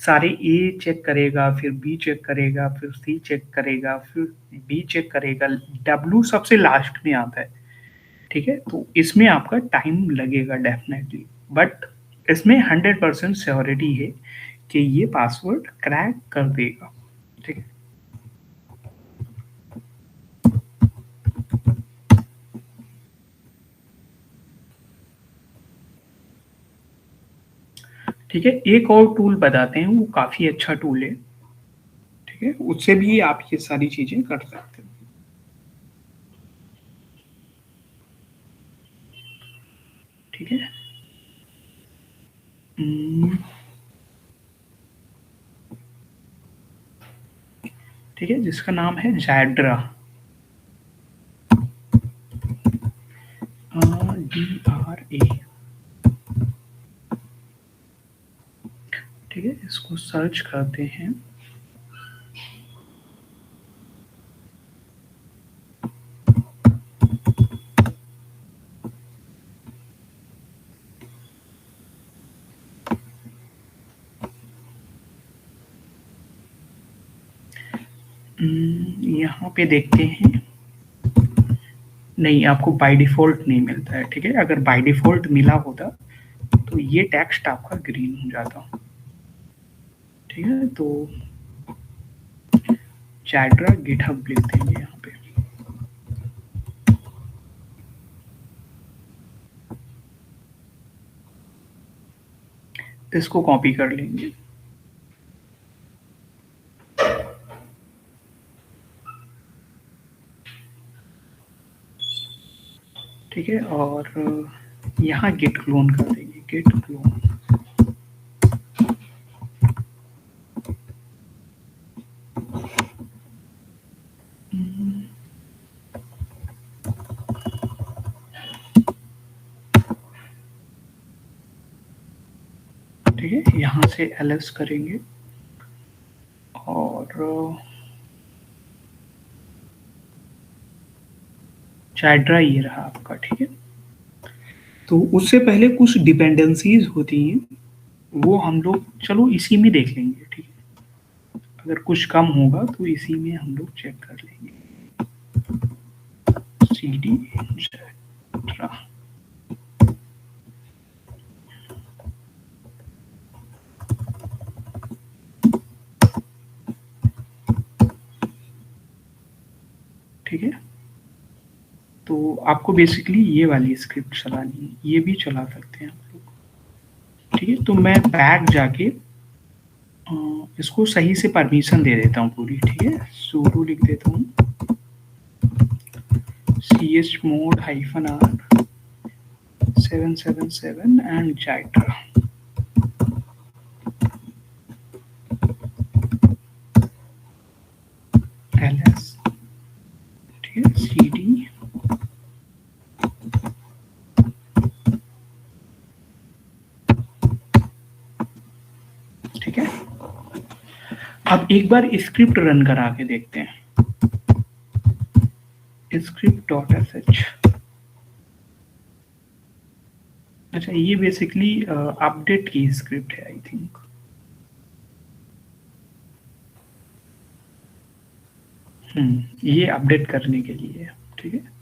सारे ए चेक करेगा, फिर बी चेक करेगा, फिर सी चेक करेगा, फिर बी चेक करेगा, डब्ल्यू सबसे लास्ट में आता है, ठीक है। तो इसमें आपका टाइम लगेगा डेफिनेटली, बट इसमें 100% श्योरिटी है कि ये पासवर्ड क्रैक कर देगा, ठीक है। ठीक है, एक और टूल बताते हैं, वो काफी अच्छा टूल है, ठीक है, उससे भी आप ये सारी चीजें कर सकते हो। ठीक है। हम्म, ठीक है, जिसका नाम है जैड्रा, DRA, ठीक है, इसको सर्च करते हैं। यहाँ पे देखते हैं, नहीं, आपको बाय डिफॉल्ट नहीं मिलता है, ठीक है। अगर बाय डिफॉल्ट मिला होता तो ये टेक्स्ट आपका ग्रीन हो जाता, ठीक है। तो चैड्रा गिटहब लिख देंगे यहाँ पे, इसको कॉपी कर लेंगे, ठीक है। और यहाँ गिट क्लोन कर देंगे, गिट क्लोन, ठीक है। यहाँ से ls करेंगे और चैड्रा ये रहा आपका, ठीक है। तो उससे पहले कुछ डिपेंडेंसीज होती हैं, वो हम लोग चलो इसी में देख लेंगे, ठीक है। अगर कुछ कम होगा तो इसी में हम लोग चेक कर लेंगे, cd जैड्रा, ठीक है। तो आपको बेसिकली ये वाली स्क्रिप्ट चलानी है, ये भी चला सकते हैं आप लोग, ठीक है। तो मैं बैक जाके इसको सही से परमिशन दे देता हूँ पूरी, ठीक है। sudo लिख देता हूँ, chmod -r 777 एंड जैड्रा, ls, ठीक है, cd, ठीक है। अब एक बार स्क्रिप्ट रन करा के देखते हैं, script.sh, अच्छा, ये बेसिकली अपडेट की स्क्रिप्ट है आई थिंक, ये अपडेट करने के लिए है, ठीक है।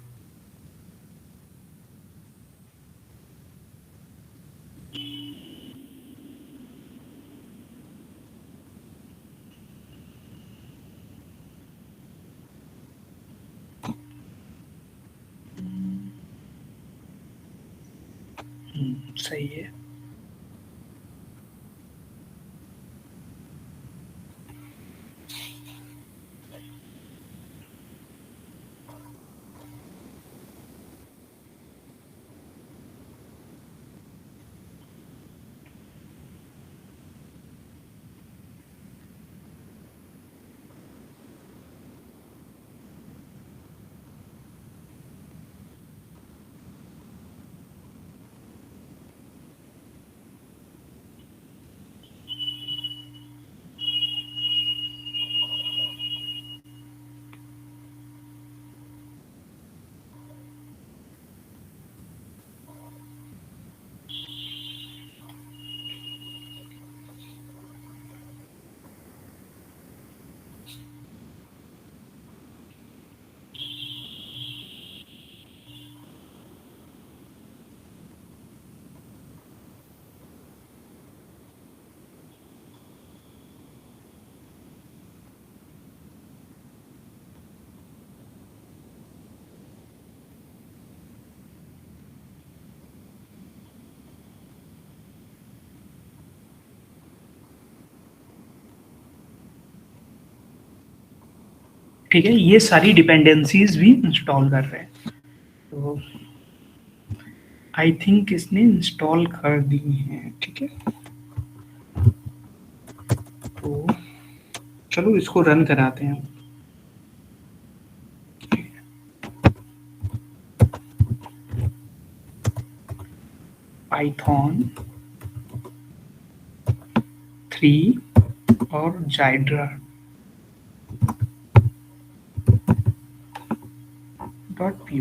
सही है। ठीक है, ये सारी डिपेंडेंसीज भी इंस्टॉल कर रहे हैं। तो आई थिंक इसने इंस्टॉल कर दी हैं। ठीक है, तो चलो इसको रन कराते हैं। पाइथन 3 और जाइड्रा .py।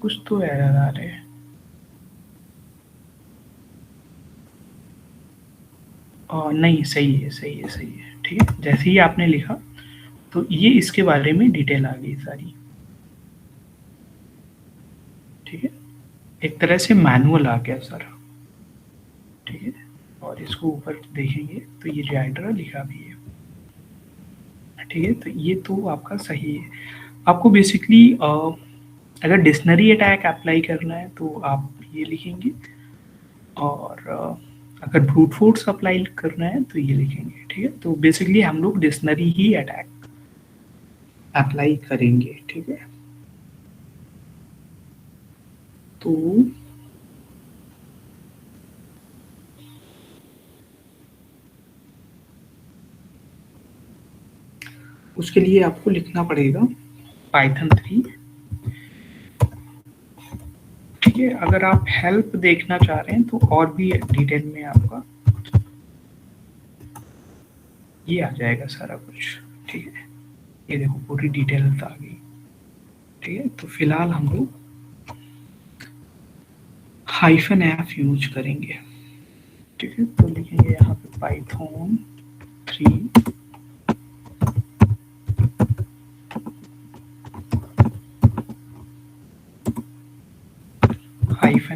कुछ तो एरर आ रहे हैं। नहीं, सही है, सही है, सही है। ठीक है, जैसे ही आपने लिखा तो ये इसके बारे में डिटेल आ गई सारी। ठीक है, एक तरह से मैनुअल आ गया सारा। ठीक है, और इसको ऊपर देखेंगे तो ये जाइड्रा लिखा भी है। ठीक है, तो ये तो आपका सही है। आपको बेसिकली अगर डिक्शनरी अटैक अप्लाई करना है तो आप ये लिखेंगे, और अगर ब्रूट फोर्स अप्लाई करना है तो ये लिखेंगे। ठीक है, तो बेसिकली हम लोग डिक्शनरी ही अटैक अप्लाई करेंगे। ठीक है, तो उसके लिए आपको लिखना पड़ेगा पाइथन 3। ठीक है, अगर आप हेल्प देखना चाह रहे हैं तो और भी डिटेल में आपका ये आ जाएगा सारा कुछ। ठीक है, ये देखो पूरी डिटेल्स आ गई। ठीक है, तो फिलहाल हम लोग -f यूज करेंगे। ठीक है, तो लिखेंगे यहाँ पे पाइथन 3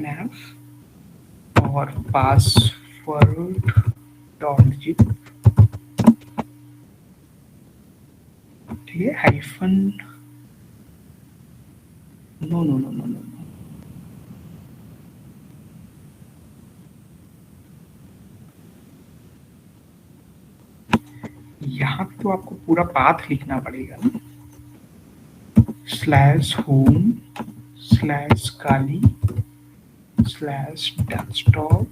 -f और पासवर्ड .zip। ठीक है, hyphen no no no no no, यहाँ पे तो आपको पूरा पाथ लिखना पड़ेगा ना। /home/kali/desktop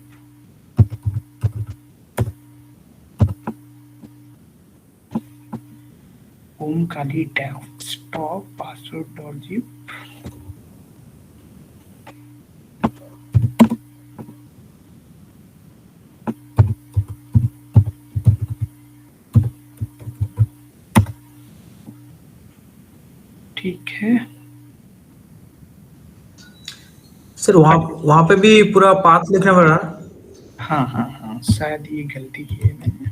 home kali desktop password.zip। ठीक है सर, वहां पे भी पूरा पाथ लिखना पड़ रहा है। हाँ हाँ हाँ, शायद ये गलती की है मैंने।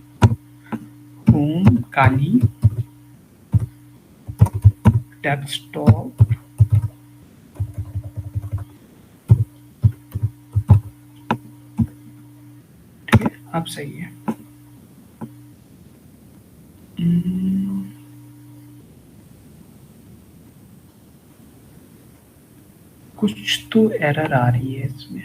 होम काली डेस्कटॉप ठीक है, अब सही है। कुछ तो एरर आ रही है इसमें।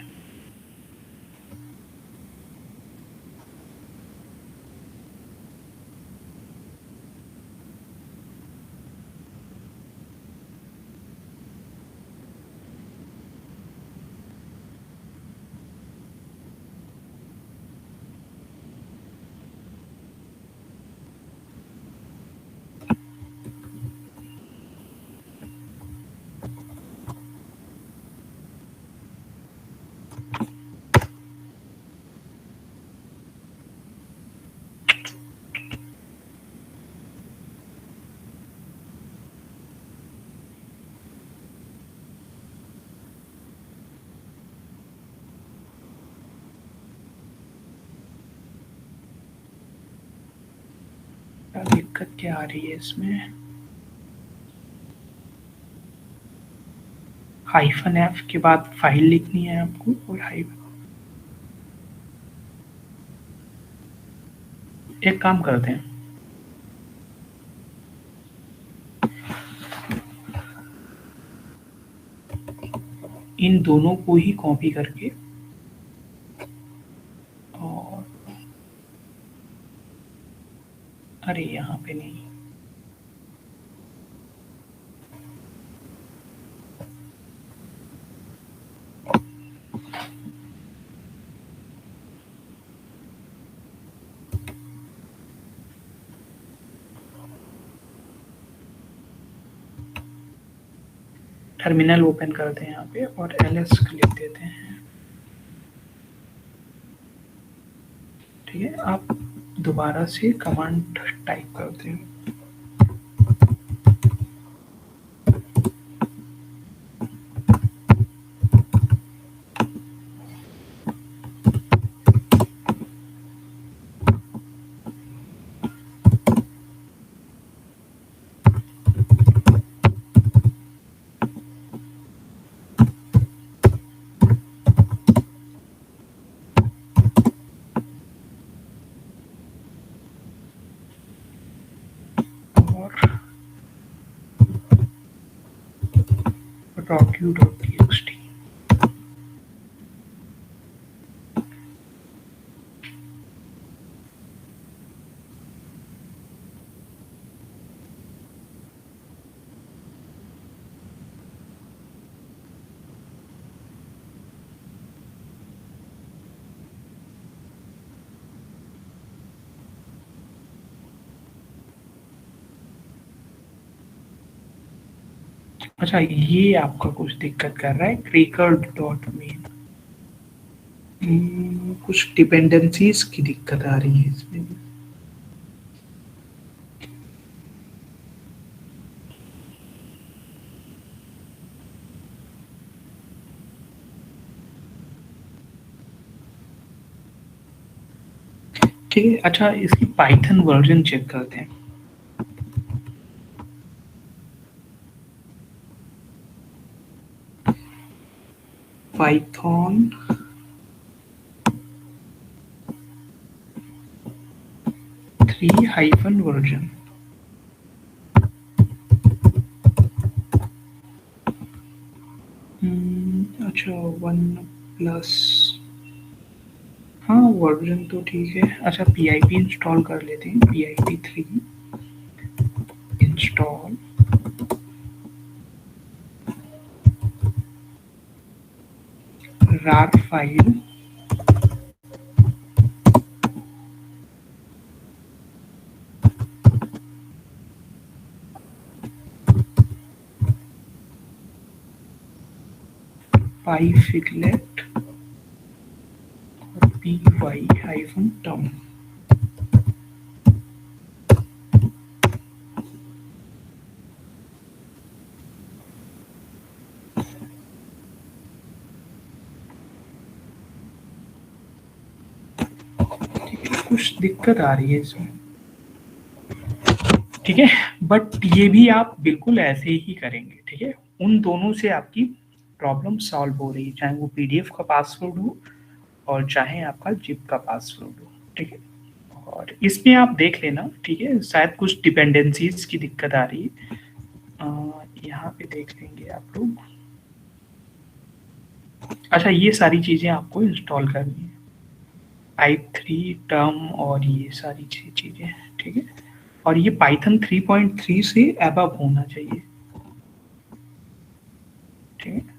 दिक्कत क्या आ रही है इसमें? -f के बाद फाइल लिखनी है आपको, और एक काम करते हैं, इन दोनों को ही कॉपी करके और अरे यहाँ पे नहीं, टर्मिनल ओपन करते हैं यहाँ पे और ls लिख देते हैं। ठीक है, आप दोबारा से कमांड टाइप करते हैं। rockU.txt। अच्छा, ये आपका कुछ दिक्कत कर रहा है, क्रिकर डॉट मेन। कुछ डिपेंडेंसीज की दिक्कत आ रही है इसमें। ठीक है, अच्छा इसकी पाइथन वर्जन चेक करते हैं। Python three hyphen version. अच्छा 1+। हाँ वर्जन तो ठीक है। अच्छा PIP इंस्टॉल कर लेते हैं, PIP3 install. rar file pyfiglet और py-term। कुछ दिक्कत आ रही है इसमें। ठीक है, बट ये भी आप बिल्कुल ऐसे ही करेंगे। ठीक है, उन दोनों से आपकी प्रॉब्लम सॉल्व हो रही है, चाहे वो PDF का पासवर्ड हो और चाहे आपका जिप का पासवर्ड हो। ठीक है, और इसमें आप देख लेना। ठीक है, शायद कुछ डिपेंडेंसीज की दिक्कत आ रही है। यहाँ पे देख लेंगे आप लोग। अच्छा, ये सारी चीजें आपको इंस्टॉल करनी है, टाइप 3 टर्म और ये सारी चीजें। ठीक है, और ये पाइथन 3.3 से अबव होना चाहिए। ठीक है,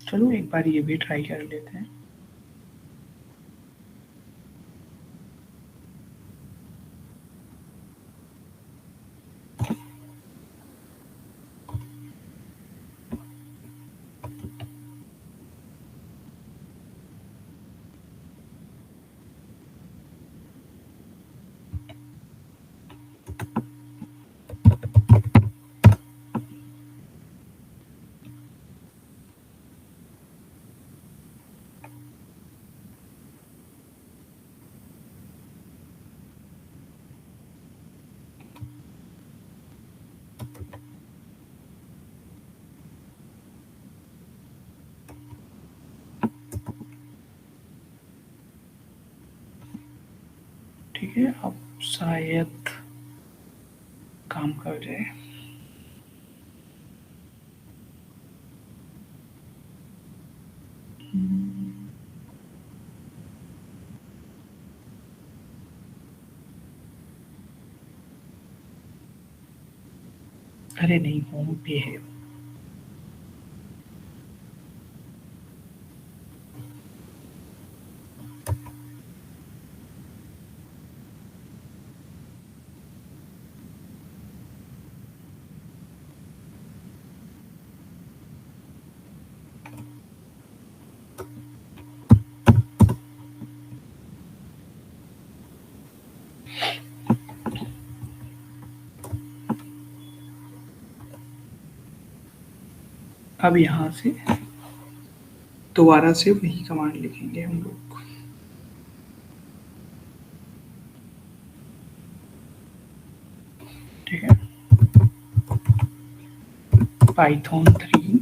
चलो एक बार ये भी ट्राई कर लेते हैं। ठीक है, अब शायद काम कर जाए। अरे नहीं, होम पे है। अब यहाँ से दोबारा से वही कमांड लिखेंगे हम लोग। ठीक है, पाइथन 3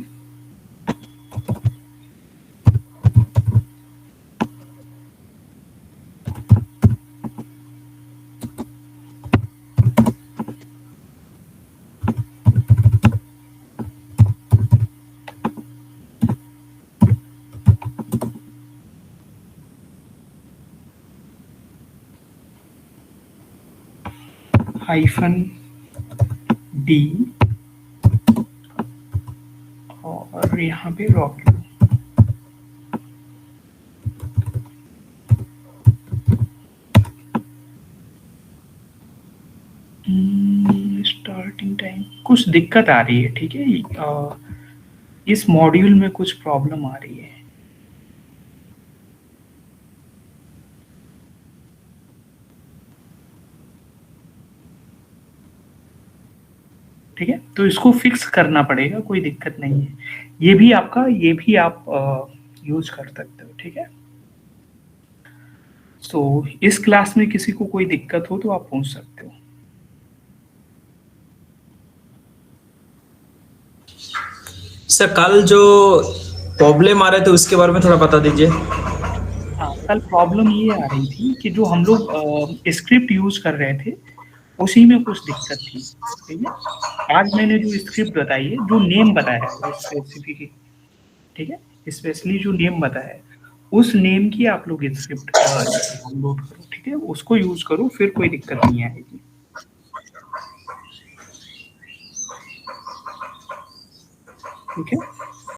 -d और यहाँ पे रॉक्यू। स्टार्टिंग टाइम कुछ दिक्कत आ रही है, ठीक है, इस मॉड्यूल में कुछ प्रॉब्लम आ रही है। ठीक है, तो इसको फिक्स करना पड़ेगा, कोई दिक्कत नहीं है। ये भी आप यूज कर सकते हो। ठीक है, तो इस क्लास में किसी को कोई दिक्कत हो तो आप पूछ सकते हो। सर कल जो प्रॉब्लम आ रहे थे उसके बारे में थोड़ा बता दीजिए। हाँ, कल प्रॉब्लम ये आ रही थी कि जो हम लोग स्क्रिप्ट यूज कर रहे थे उसी में कुछ दिक्कत थी। ठीक है, आज मैंने जो स्क्रिप्ट बताई है, जो नेम बताया है स्पेसिफिक, ठीक है, स्पेशली जो नेम बताया है उस नेम की आप लोग स्क्रिप्ट डाउनलोड करो। ठीक है, उसको यूज करो, फिर कोई दिक्कत नहीं आएगी। ठीक है।